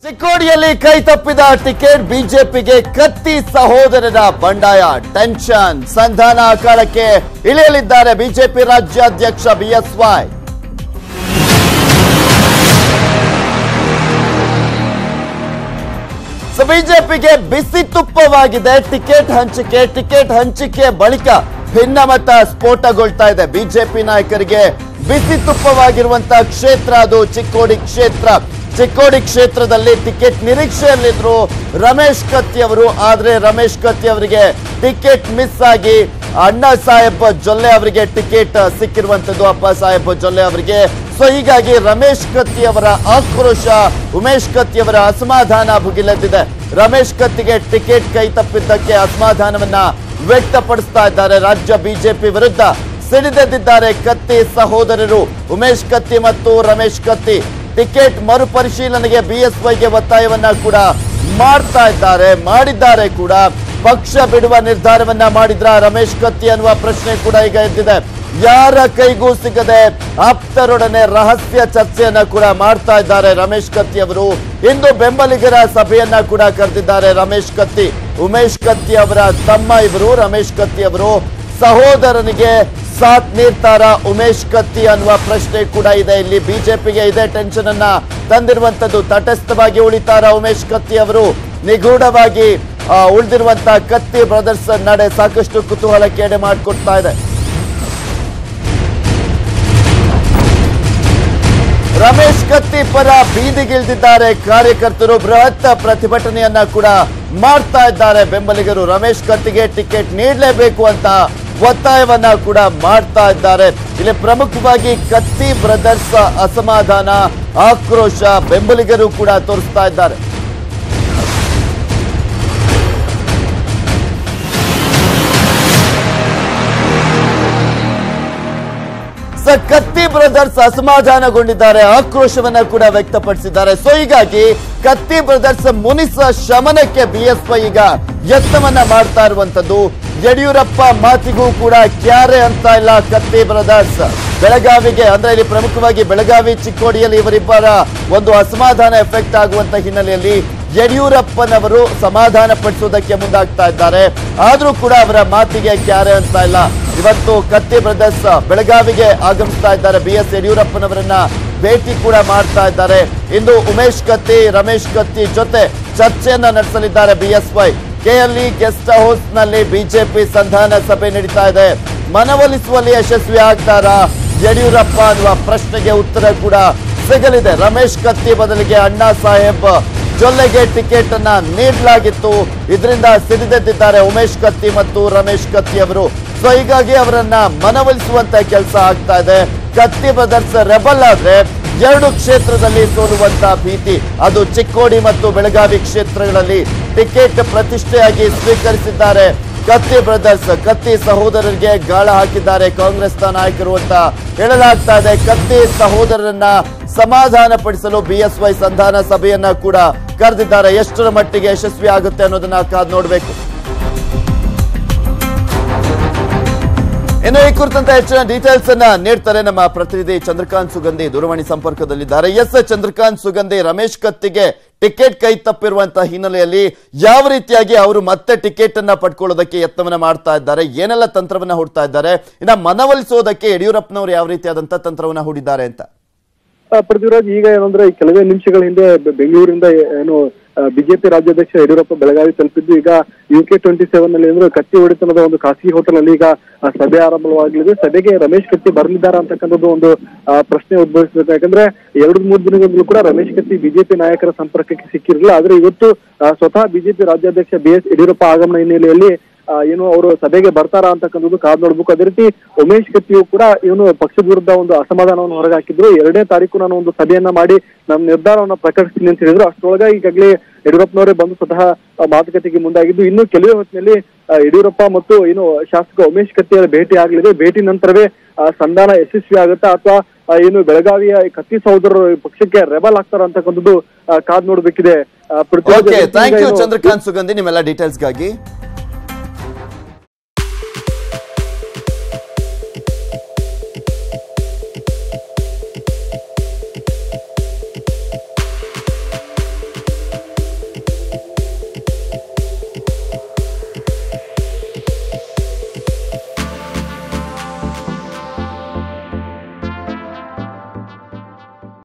ಚಿಕ್ಕೋಡಿಯಲ್ಲಿ ಕೈ ತಪ್ಪಿದ ಟಿಕೆಟ್ ಬಿಜೆಪಿಗೆ ಕತ್ತಿ ಸಹೋದರರ ಬಂಡಾಯ ಟೆನ್ಷನ್ ಸಂಧಾನ ಅಖಾಡಕ್ಕೆ ಇಳಿಯಲಿದ್ದಾರೆ ಬಿಜೆಪಿ ರಾಜ್ಯಾಧ್ಯಕ್ಷ ಬಿಎಸ್ವೈ. ಬಿಜೆಪಿಗೆ ಬಿಸಿ ತುಪ್ಪವಾಗಿದೆ ಟಿಕೆಟ್ ಹಂಚಿಕೆ ಬಳಿಕ ಭಿನ್ನಮತ ಸ್ಫೋಟಗೊಳ್ತಾ ಇದೆ. ಬಿಜೆಪಿ ನಾಯಕರಿಗೆ ಬಿಸಿ ತುಪ್ಪವಾಗಿರುವಂತಹ ಕ್ಷೇತ್ರ ಅದು ಚಿಕ್ಕೋಡಿ ಕ್ಷೇತ್ರದಲ್ಲಿ ಟಿಕೆಟ್ ನಿರೀಕ್ಷೆಯಲ್ಲಿದ್ರು ರಮೇಶ್ ಕತ್ತಿ ಅವರು. ಆದ್ರೆ ರಮೇಶ್ ಕತ್ತಿ ಅವರಿಗೆ ಟಿಕೆಟ್ ಮಿಸ್ ಆಗಿ ಅಣ್ಣ ಸಾಹೇಬ್ ಜೊಲ್ಲೆ ಅವರಿಗೆ ಟಿಕೆಟ್ ಸಿಕ್ಕಿರುವಂತದ್ದು, ಅಪ್ಪ ಸಾಹೇಬ್ ಜೊಲ್ಲೆ ಅವರಿಗೆ. ಸೊ ಹೀಗಾಗಿ ರಮೇಶ್ ಕತ್ತಿ ಅವರ ಆಕ್ರೋಶ, ಉಮೇಶ್ ಕತ್ತಿ ಅವರ ಅಸಮಾಧಾನ ಭುಗಿಲೆದ್ದಿದೆ. ರಮೇಶ್ ಕತ್ತಿಗೆ ಟಿಕೆಟ್ ಕೈ ತಪ್ಪಿದ್ದಕ್ಕೆ ಅಸಮಾಧಾನವನ್ನ ವ್ಯಕ್ತಪಡಿಸ್ತಾ ಇದ್ದಾರೆ. ರಾಜ್ಯ ಬಿಜೆಪಿ ವಿರುದ್ಧ ಸಿಡಿದೆದ್ದಿದ್ದಾರೆ ಕತ್ತಿ ಸಹೋದರರು. ಉಮೇಶ್ ಕತ್ತಿ ಮತ್ತು ರಮೇಶ್ ಕತ್ತಿ ಟಿಕೆಟ್ ಮರುಪರಿಶೀಲನೆಗೆ ಬಿಎಸ್ವೈಗೆ ಒತ್ತಾಯವನ್ನ ಕೂಡ ಮಾಡಿದ್ದಾರೆ ಕೂಡ. ಪಕ್ಷ ಬಿಡುವ ನಿರ್ಧಾರವನ್ನ ಮಾಡಿದ್ರ ರಮೇಶ್ ಕತ್ತಿ ಅನ್ನುವ ಪ್ರಶ್ನೆ ಕೂಡ ಈಗ ಎದ್ದಿದೆ. ಯಾರ ಕೈಗೂ ಸಿಗದೆ ಆಪ್ತರೊಡನೆ ರಹಸ್ಯ ಚರ್ಚೆಯನ್ನ ಕೂಡ ಮಾಡ್ತಾ ಇದ್ದಾರೆ ರಮೇಶ್ ಕತ್ತಿ ಅವರು. ಇಂದು ಬೆಂಬಲಿಗರ ಸಭೆಯನ್ನ ಕೂಡ ಕರೆದಿದ್ದಾರೆ ರಮೇಶ್ ಕತ್ತಿ. ಉಮೇಶ್ ಕತ್ತಿ ಅವರ ತಮ್ಮ ಇವರು. ರಮೇಶ್ ಕತ್ತಿ ಅವರು ಸಹೋದರನಿಗೆ ಸಾಥ್ ನೀಡ್ತಾರ ಉಮೇಶ್ ಕತ್ತಿ ಅನ್ನುವ ಪ್ರಶ್ನೆ ಕೂಡ ಇದೆ. ಇಲ್ಲಿ ಬಿಜೆಪಿಗೆ ಇದೇ ಟೆನ್ಷನ್ ಅನ್ನ ತಂದಿರುವಂತದ್ದು. ತಟಸ್ಥವಾಗಿ ಉಳಿತಾರ ಉಮೇಶ್ ಕತ್ತಿ ಅವರು? ನಿಗೂಢವಾಗಿ ಉಳಿದಿರುವಂತಹ ಕತ್ತಿ ಬ್ರದರ್ಸ್ ನಡೆ ಸಾಕಷ್ಟು ಕುತೂಹಲಕ್ಕೆ ಎಡೆ ಮಾಡಿಕೊಡ್ತಾ ಇದೆ. ರಮೇಶ್ ಕತ್ತಿ ಪರ ಬೀದಿಗಿಳಿದಿದ್ದಾರೆ ಕಾರ್ಯಕರ್ತರು. ಬೃಹತ್ ಪ್ರತಿಭಟನೆಯನ್ನ ಕೂಡ ಮಾಡ್ತಾ ಇದ್ದಾರೆ ಬೆಂಬಲಿಗರು. ರಮೇಶ್ ಕತ್ತಿಗೆ ಟಿಕೆಟ್ ನೀಡಲೇಬೇಕು ಅಂತ ಒತ್ತಾಯವನ್ನ ಕೂಡ ಮಾಡ್ತಾ ಇದ್ದಾರೆ. ಇಲ್ಲಿ ಪ್ರಮುಖವಾಗಿ ಕತ್ತಿ ಬ್ರದರ್ಸ್ ಅಸಮಾಧಾನ, ಆಕ್ರೋಶ ಬೆಂಬಲಿಗರು ಕೂಡ ತೋರಿಸ್ತಾ ಇದ್ದಾರೆ. ಕತ್ತಿ ಬ್ರದರ್ಸ್ ಅಸಮಾಧಾನಗೊಂಡಿದ್ದಾರೆ, ಆಕ್ರೋಶವನ್ನ ಕೂಡ ವ್ಯಕ್ತಪಡಿಸಿದ್ದಾರೆ. ಸೊ ಹೀಗಾಗಿ ಕತ್ತಿ ಬ್ರದರ್ಸ್ ಮುನಿಸ ಶಮನಕ್ಕೆ ಬಿಎಸ್ವೈ ಈಗ ಯತ್ನವನ್ನ ಮಾಡ್ತಾ ಇರುವಂತದ್ದು. ಯಡಿಯೂರಪ್ಪ ಮಾತಿಗೂ ಕೂಡ ಕ್ಯಾರೆ ಅಂತ ಇಲ್ಲ ಕತ್ತಿ ಬ್ರದರ್ಸ್. ಬೆಳಗಾವಿಗೆ ಅಂದ್ರೆ ಇಲ್ಲಿ ಪ್ರಮುಖವಾಗಿ ಬೆಳಗಾವಿ ಚಿಕ್ಕೋಡಿಯಲ್ಲಿ ಇವರಿಬ್ಬರ ಒಂದು ಅಸಮಾಧಾನ ಎಫೆಕ್ಟ್ ಆಗುವಂತ ಹಿನ್ನೆಲೆಯಲ್ಲಿ ಯಡಿಯೂರಪ್ಪನವರು ಸಮಾಧಾನ ಪಡಿಸುವುದಕ್ಕೆ ಮುಂದಾಗ್ತಾ ಇದ್ದಾರೆ. ಆದ್ರೂ ಕೂಡ ಅವರ ಮಾತಿಗೆ ಕ್ಯಾರೆ ಅಂತ ಇಲ್ಲ. ಇವತ್ತು ಕತ್ತಿ ಬ್ರದರ್ಸ್ ಬೆಳಗಾವಿಗೆ ಆಗಮಿಸ್ತಾ ಇದ್ದಾರೆ. ಬಿಎಸ್ ಯಡಿಯೂರಪ್ಪನವರನ್ನ ಭೇಟಿ ಕೂಡ ಮಾಡ್ತಾ ಇದ್ದಾರೆ. ಇಂದು ಉಮೇಶ್ ಕತ್ತಿ, ರಮೇಶ್ ಕತ್ತಿ ಜೊತೆ ಚರ್ಚೆಯನ್ನ ನಡೆಸಲಿದ್ದಾರೆ ಬಿಎಸ್ವೈ. ಕೆಎಲ್ಇ ಗೆಸ್ಟ್ ಹೌಸ್ ನಲ್ಲಿ ಬಿಜೆಪಿ ಸಂಧಾನ ಸಭೆ ನಡೀತಾ ಇದೆ. ಮನವೊಲಿಸುವಲ್ಲಿ ಯಶಸ್ವಿ ಆಗ್ತಾರಾ ಯಡಿಯೂರಪ್ಪ ಅನ್ನುವ ಪ್ರಶ್ನೆಗೆ ಉತ್ತರ ಕೂಡ ಸಿಗಲಿದೆ. ರಮೇಶ್ ಕತ್ತಿ ಬದಲಿಗೆ ಅಣ್ಣಾ ಸಾಹೇಬ್ ಜೊಲ್ಲೆಗೆ ಟಿಕೆಟ್ ಅನ್ನ ನೀಡಲಾಗಿತ್ತು. ಇದರಿಂದ ಸಿಡಿದೆದ್ದಿದ್ದಾರೆ ಉಮೇಶ್ ಕತ್ತಿ ಮತ್ತು ರಮೇಶ್ ಕತ್ತಿ ಅವರು. ಸೊ ಹೀಗಾಗಿ ಅವರನ್ನ ಮನವೊಲಿಸುವಂತ ಕೆಲಸ ಆಗ್ತಾ ಇದೆ. ಕತ್ತಿ ಬ್ರದರ್ಸ್ ರೆಬಲ್ ಆದ್ರೆ 2 ಕ್ಷೇತ್ರದಲ್ಲಿ ಸೋಲುವಂತ ಭೀತಿ. ಅದು ಚಿಕ್ಕೋಡಿ ಮತ್ತು ಬೆಳಗಾವಿ ಕ್ಷೇತ್ರಗಳಲ್ಲಿ ಟಿಕೆಟ್ ಪ್ರತಿಷ್ಠೆಯಾಗಿ ಸ್ವೀಕರಿಸಿದ್ದಾರೆ ಕತ್ತಿ ಬ್ರದರ್ಸ್. ಕತ್ತಿ ಸಹೋದರರಿಗೆ ಗಾಳ ಹಾಕಿದ್ದಾರೆ ಕಾಂಗ್ರೆಸ್ನ ನಾಯಕರು ಅಂತ ಹೇಳಲಾಗ್ತಾ ಇದೆ. ಕತ್ತಿ ಸಹೋದರರನ್ನ ಸಮಾಧಾನ ಪಡಿಸಲು ಬಿಎಸ್ವೈ ಸಂಧಾನ ಸಭೆಯನ್ನ ಕೂಡ ಕರೆದಿದ್ದಾರೆ. ಎಷ್ಟರ ಮಟ್ಟಿಗೆ ಯಶಸ್ವಿ ಆಗುತ್ತೆ ಅನ್ನೋದನ್ನ ಕಾದು ನೋಡಬೇಕು. ಇನ್ನು ಈ ಕುರಿತಂತೆ ಹೆಚ್ಚಿನ ಡೀಟೇಲ್ಸ್ ಅನ್ನ ನೀಡ್ತಾರೆ ನಮ್ಮ ಪ್ರತಿನಿಧಿ ಚಂದ್ರಕಾಂತ್ ಸುಗಂಧಿ ದೂರವಾಣಿ ಸಂಪರ್ಕದಲ್ಲಿದ್ದಾರೆ. ಎಸ್ ಚಂದ್ರಕಾಂತ್ ಸುಗಂಧಿ, ರಮೇಶ್ ಕತ್ತಿಗೆ ಟಿಕೆಟ್ ಕೈ ತಪ್ಪಿರುವಂತಹ ಹಿನ್ನೆಲೆಯಲ್ಲಿ ಯಾವ ರೀತಿಯಾಗಿ ಅವರು ಮತ್ತೆ ಟಿಕೆಟ್ ಅನ್ನ ಪಡ್ಕೊಳ್ಳೋದಕ್ಕೆ ಯತ್ನವನ್ನ ಮಾಡ್ತಾ ಇದ್ದಾರೆ, ಏನೆಲ್ಲ ತಂತ್ರವನ್ನ ಹೂಡ್ತಾ ಇದ್ದಾರೆ, ಇನ್ನ ಮನವೊಲಿಸೋದಕ್ಕೆ ಯಡಿಯೂರಪ್ಪನವರು ಯಾವ ರೀತಿಯಾದಂತಹ ತಂತ್ರವನ್ನ ಹೂಡಿದ್ದಾರೆ ಅಂತ? ಪೃಥ್ವಿರಾಜ್, ಈಗ ಏನಂದ್ರೆ ಕೆಲವೇ ನಿಮಿಷಗಳ ಹಿಂದೆ ಬೆಂಗಳೂರಿಂದ ಏನು ಬಿಜೆಪಿ ರಾಜ್ಯಾಧ್ಯಕ್ಷ ಯಡಿಯೂರಪ್ಪ ಬೆಳಗಾವಿ ತಲುಪಿದ್ದು. ಈಗ UK27 ನಲ್ಲಿ ಅಂದ್ರೆ ಕತ್ತಿ ಹೊಡಿತನದ ಒಂದು ಖಾಸಗಿ ಹೋಟೆಲ್ ಅಲ್ಲಿ ಈಗ ಸಭೆ ಆರಂಭವಾಗಲಿದೆ. ಸಭೆಗೆ ರಮೇಶ್ ಕತ್ತಿ ಬರಲಿದ್ದಾರಾ ಅಂತಕ್ಕಂಥದ್ದು ಒಂದು ಪ್ರಶ್ನೆ ಉದ್ಭವಿಸಬೇಕು. ಯಾಕಂದ್ರೆ 2-3 ದಿನಗಳಿಂದಲೂ ಕೂಡ ರಮೇಶ್ ಕತ್ತಿ ಬಿಜೆಪಿ ನಾಯಕರ ಸಂಪರ್ಕಕ್ಕೆ ಸಿಕ್ಕಿರಲಿಲ್ಲ. ಆದ್ರೆ ಇವತ್ತು ಸ್ವತಃ ಬಿಜೆಪಿ ರಾಜ್ಯಾಧ್ಯಕ್ಷ BS ಯಡಿಯೂರಪ್ಪ ಆಗಮನ ಹಿನ್ನೆಲೆಯಲ್ಲಿ ಏನು ಅವರು ಸಭೆಗೆ ಬರ್ತಾರಾ ಅಂತಕ್ಕಂಥದ್ದು ಕಾದ್ ನೋಡ್ಬೇಕು. ಅದೇ ರೀತಿ ಉಮೇಶ್ ಕತ್ತಿಯು ಕೂಡ ಇವನು ಪಕ್ಷದ ವಿರುದ್ಧ ಒಂದು ಅಸಮಾಧಾನವನ್ನು ಹೊರಗೆ ಹಾಕಿದ್ರು. 2ನೇ ತಾರೀಕು ನಾನು ಒಂದು ಸಭೆಯನ್ನ ಮಾಡಿ ನನ್ನ ನಿರ್ಧಾರವನ್ನು ಪ್ರಕಟಿಸ್ತೀನಿ ಅಂತ ಹೇಳಿದ್ರು. ಅಷ್ಟರೊಳಗೆ ಈಗಾಗಲೇ ಯಡಿಯೂರಪ್ಪನವರೇ ಬಂದು ಸ್ವತಃ ಮಾತುಕತೆಗೆ ಮುಂದಾಗಿದ್ದು. ಇನ್ನು ಕೆಲವೇ ಹೊತ್ತಿನಲ್ಲಿ ಯಡಿಯೂರಪ್ಪ ಮತ್ತು ಏನು ಶಾಸಕ ಉಮೇಶ್ ಕತ್ತಿಯವರ ಭೇಟಿ ಆಗಲಿದೆ. ಭೇಟಿ ನಂತರವೇ ಸಂಧಾನ ಯಶಸ್ವಿ ಆಗುತ್ತಾ ಅಥವಾ ಏನು ಬೆಳಗಾವಿಯ ಕತ್ತಿ ಸಹೋದರರು ಪಕ್ಷಕ್ಕೆ ರೆಬಲ್ ಆಗ್ತಾರ ಅಂತಕ್ಕಂಥದ್ದು ಕಾದ್ ನೋಡ್ಬೇಕಿದೆ. ಥ್ಯಾಂಕ್ ಯು ಚಂದ್ರಕಾಂತ್ ಸುಗಂಧಿ ನಿಮ್ಮೆಲ್ಲ ಡೀಟೇಲ್ಸ್ಗಾಗಿ.